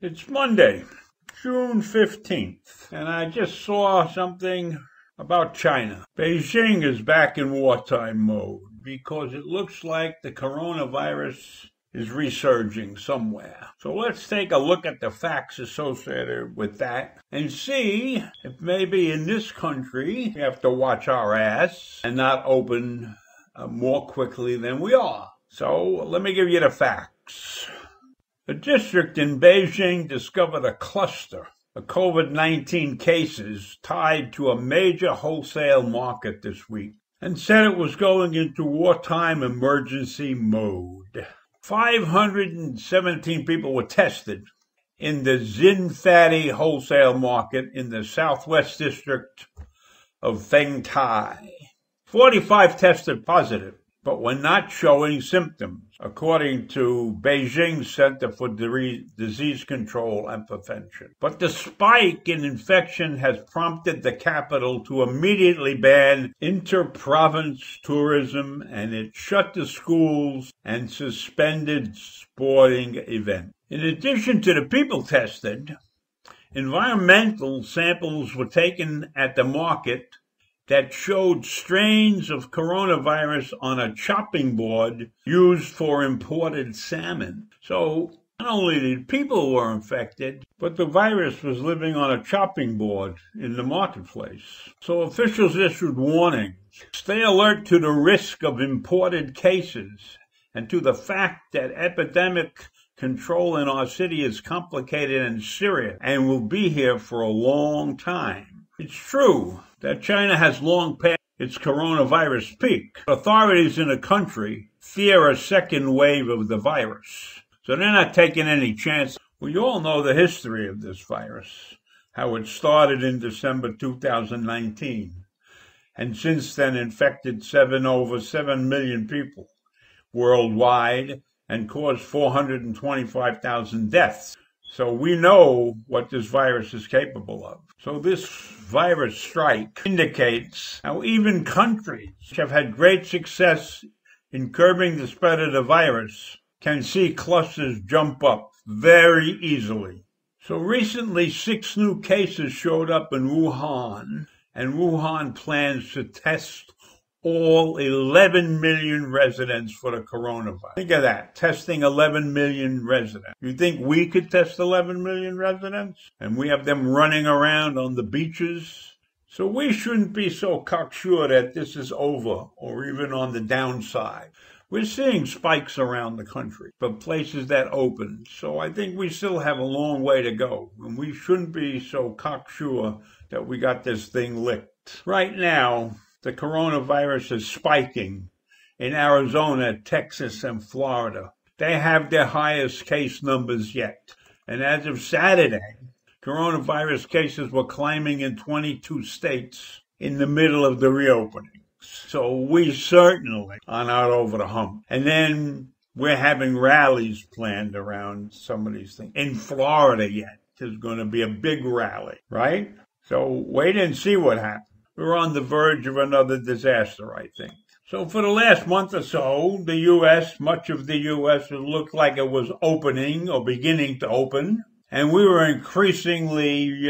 It's Monday, June 15th, and I just saw something about China. Beijing is back in wartime mode because it looks like the coronavirus is resurging somewhere. So let's take a look at the facts associated with that and see if maybe in this country we have to watch our ass and not open more quickly than we are. So let me give you the facts. A district in Beijing discovered a cluster of COVID-19 cases tied to a major wholesale market this week and said it was going into wartime emergency mode. 517 people were tested in the Xinfadi wholesale market in the southwest district of Fengtai. 45 tested positive, but were not showing symptoms, according to Beijing Center for Disease Control and Prevention. But the spike in infection has prompted the capital to immediately ban inter-province tourism, and it shut the schools and suspended sporting events. In addition to the people tested, environmental samples were taken at the market that showed strains of coronavirus on a chopping board used for imported salmon. So not only did people were infected, but the virus was living on a chopping board in the marketplace. So officials issued warnings. Stay alert to the risk of imported cases and to the fact that epidemic control in our city is complicated and serious and will be here for a long time. It's true that China has long passed its coronavirus peak. Authorities in the country fear a second wave of the virus, so they're not taking any chances. We all know the history of this virus, how it started in December 2019, and since then infected over 7 million people worldwide and caused 425,000 deaths. So we know what this virus is capable of. So this virus strike indicates how even countries which have had great success in curbing the spread of the virus can see clusters jump up very easily. So recently 6 new cases showed up in Wuhan, and Wuhan plans to test all 11 million residents for the coronavirus. Think of that, testing 11 million residents. You think we could test 11 million residents? And we have them running around on the beaches? So we shouldn't be so cocksure that this is over or even on the downside. We're seeing spikes around the country for places that opened. So I think we still have a long way to go. And we shouldn't be so cocksure that we got this thing licked. Right now, the coronavirus is spiking in Arizona, Texas, and Florida. They have their highest case numbers yet. And as of Saturday, coronavirus cases were climbing in 22 states in the middle of the reopening. So we certainly are not over the hump. And then we're having rallies planned around some of these things. In Florida yet, there's going to be a big rally, right? So wait and see what happens. We're on the verge of another disaster, I think. So for the last month or so, the U.S., much of the U.S., it looked like it was opening or beginning to open. And we were increasingly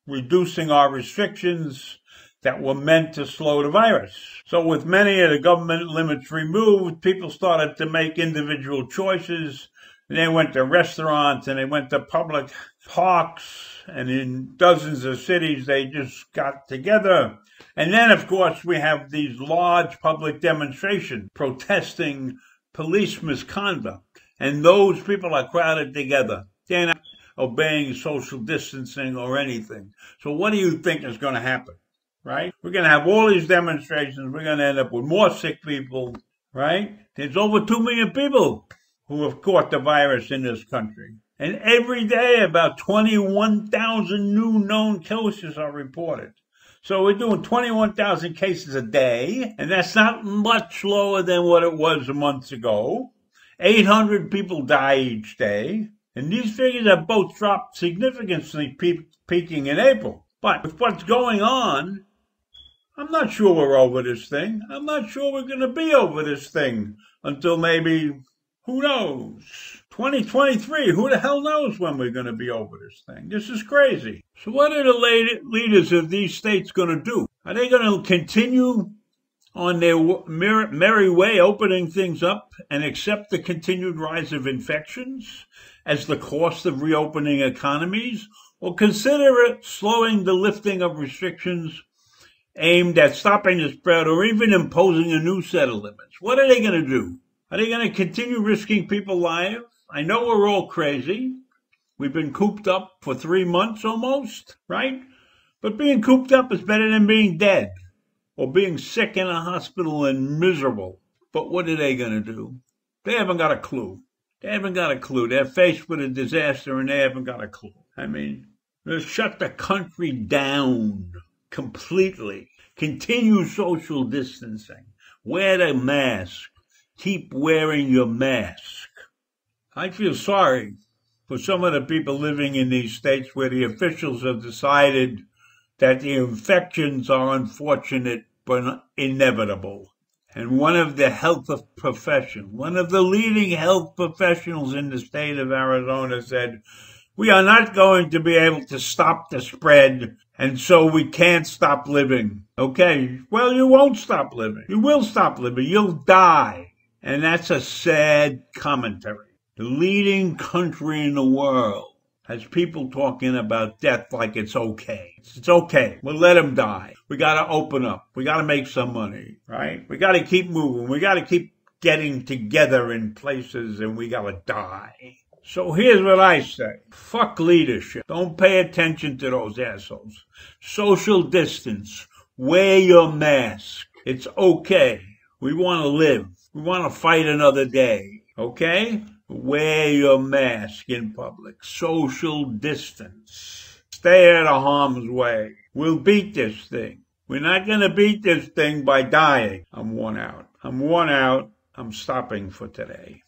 reducing our restrictions that were meant to slow the virus. So with many of the government limits removed, people started to make individual choices. And they went to restaurants and they went to public parks. And in dozens of cities, they just got together. And then, of course, we have these large public demonstrations protesting police misconduct. And those people are crowded together. They're not obeying social distancing or anything. So what do you think is going to happen, right? We're going to have all these demonstrations. We're going to end up with more sick people, right? There's over 2 million people who have caught the virus in this country. And every day, about 21,000 new known cases are reported. So we're doing 21,000 cases a day, and that's not much lower than what it was a month ago. 800 people die each day, and these figures have both dropped significantly, peaking in April. But with what's going on, I'm not sure we're over this thing. I'm not sure we're going to be over this thing until maybe, who knows, 2023, who the hell knows when we're going to be over this thing? This is crazy. So what are the leaders of these states going to do? Are they going to continue on their merry way, opening things up and accept the continued rise of infections as the cost of reopening economies? Or consider it slowing the lifting of restrictions aimed at stopping the spread or even imposing a new set of limits? What are they going to do? Are they going to continue risking people's lives? I know we're all crazy. We've been cooped up for 3 months almost, right? But being cooped up is better than being dead or being sick in a hospital and miserable. But what are they going to do? They haven't got a clue. They haven't got a clue. They're faced with a disaster and they haven't got a clue. I mean, they'll shut the country down completely. Continue social distancing. Wear the mask. Keep wearing your mask. I feel sorry for some of the people living in these states where the officials have decided that the infections are unfortunate but inevitable. And one of the leading health professionals in the state of Arizona said, we are not going to be able to stop the spread, and so we can't stop living. Okay, well, you won't stop living. You will stop living. You'll die. And that's a sad commentary. The leading country in the world has people talking about death like it's okay. It's okay. We'll let them die. We got to open up. We got to make some money, right? We got to keep moving. We got to keep getting together in places, and we got to die. So here's what I say. Fuck leadership. Don't pay attention to those assholes. Social distance. Wear your mask. It's okay. We want to live. We want to fight another day. Okay? Wear your mask in public. Social distance. Stay out of harm's way. We'll beat this thing. We're not going to beat this thing by dying. I'm worn out. I'm stopping for today.